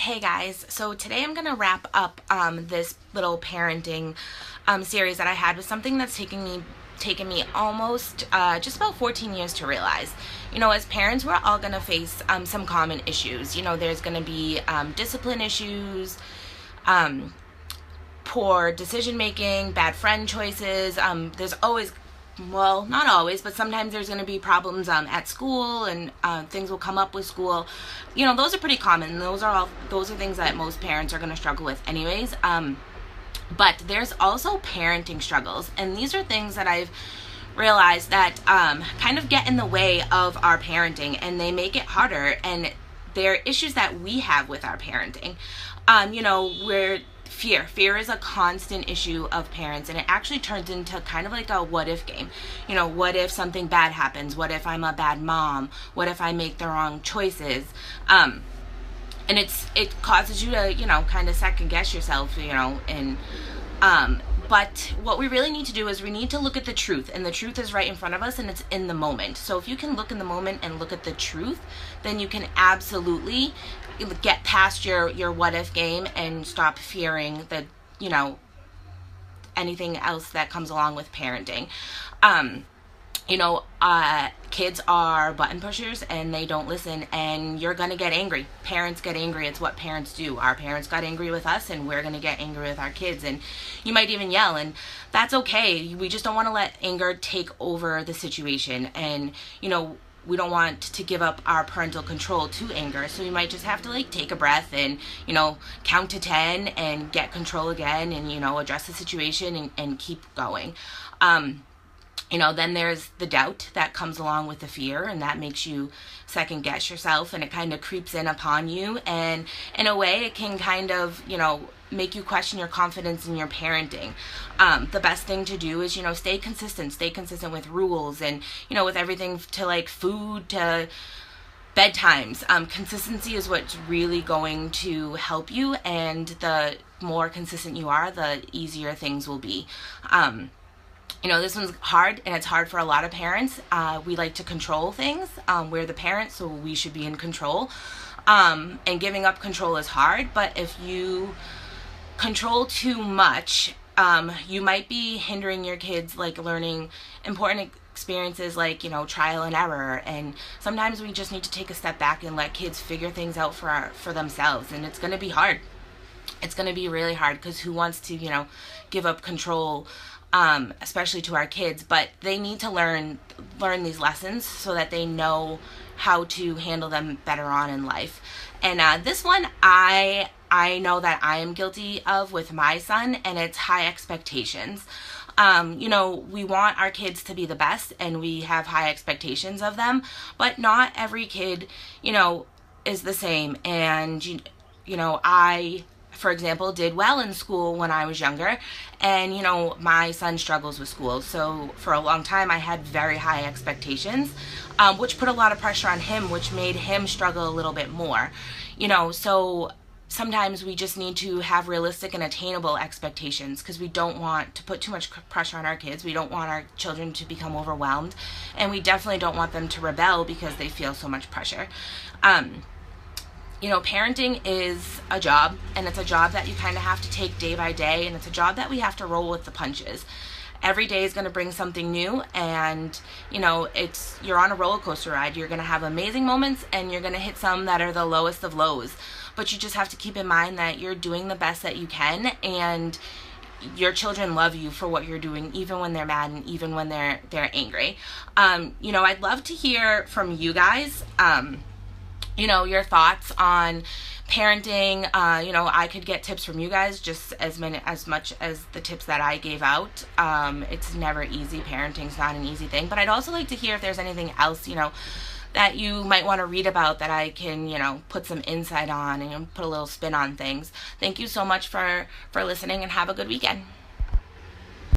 Hey guys, so today I'm going to wrap up this little parenting series that I had with something that's taken me almost just about 14 years to realize. You know, as parents, we're all going to face some common issues. You know, there's going to be discipline issues, poor decision making, bad friend choices. There's always, well, not always, but sometimes there's going to be problems at school, and things will come up with school. You know, those are pretty common. Those are things that most parents are going to struggle with anyways. But there's also parenting struggles, and these are things that I've realized that kind of get in the way of our parenting, and they make it harder, and they're issues that we have with our parenting. You know, Fear is a constant issue of parents, and it actually turns into kind of like a what if game. You know, what if something bad happens? What if I'm a bad mom? What if I make the wrong choices? And it causes you to, you know, kind of second guess yourself, you know, and but what we really need to do is we need to look at the truth, and the truth is right in front of us, and it's in the moment. So if you can look in the moment and look at the truth, then you can absolutely get past your what if game and stop fearing the, you know, anything else that comes along with parenting. You know, kids are button pushers, and they don't listen, and you're gonna get angry. Parents get angry. It's what parents do. Our parents got angry with us, and we're gonna get angry with our kids, and you might even yell, and that's okay. We just don't want to let anger take over the situation, and, you know, we don't want to give up our parental control to anger, so we might just have to, like, take a breath and, you know, count to 10 and get control again, and, you know, address the situation and keep going. You know, then there's the doubt that comes along with the fear, and that makes you second guess yourself, and it kind of creeps in upon you, and in a way it can kind of, you know, make you question your confidence in your parenting. The best thing to do is, you know, stay consistent with rules, and, you know, with everything to, like, food to bedtimes. Consistency is what's really going to help you, and the more consistent you are, the easier things will be. You know, this one's hard, and it's hard for a lot of parents. We like to control things. We're the parents, so we should be in control. And giving up control is hard, but if you control too much, you might be hindering your kids, like, learning important experiences, like, you know, trial and error. And sometimes we just need to take a step back and let kids figure things out for themselves, and it's going to be hard. It's going to be really hard, because who wants to, you know, give up control, especially to our kids? But they need to learn these lessons so that they know how to handle them better on in life. And this one I know that I am guilty of with my son, and it's high expectations. You know, we want our kids to be the best, and we have high expectations of them, but not every kid, you know, is the same. And you know, I, for example, did well in school when I was younger, and, you know, my son struggles with school. So for a long time I had very high expectations, which put a lot of pressure on him, which made him struggle a little bit more. You know, so sometimes we just need to have realistic and attainable expectations, because we don't want to put too much pressure on our kids. We don't want our children to become overwhelmed, and we definitely don't want them to rebel because they feel so much pressure. You know, parenting is a job, and it's a job that you kind of have to take day by day, and it's a job that we have to roll with the punches. Every day is going to bring something new, and, you know, you're on a roller coaster ride. You're going to have amazing moments, and you're going to hit some that are the lowest of lows. But you just have to keep in mind that you're doing the best that you can, and your children love you for what you're doing, even when they're mad and even when they're angry. You know, I'd love to hear from you guys. You know, your thoughts on parenting. You know, I could get tips from you guys just as much as the tips that I gave out. It's never easy. Parenting's not an easy thing. But I'd also like to hear if there's anything else, you know, that you might want to read about that I can, you know, put some insight on and put a little spin on things. Thank you so much for listening, and have a good weekend.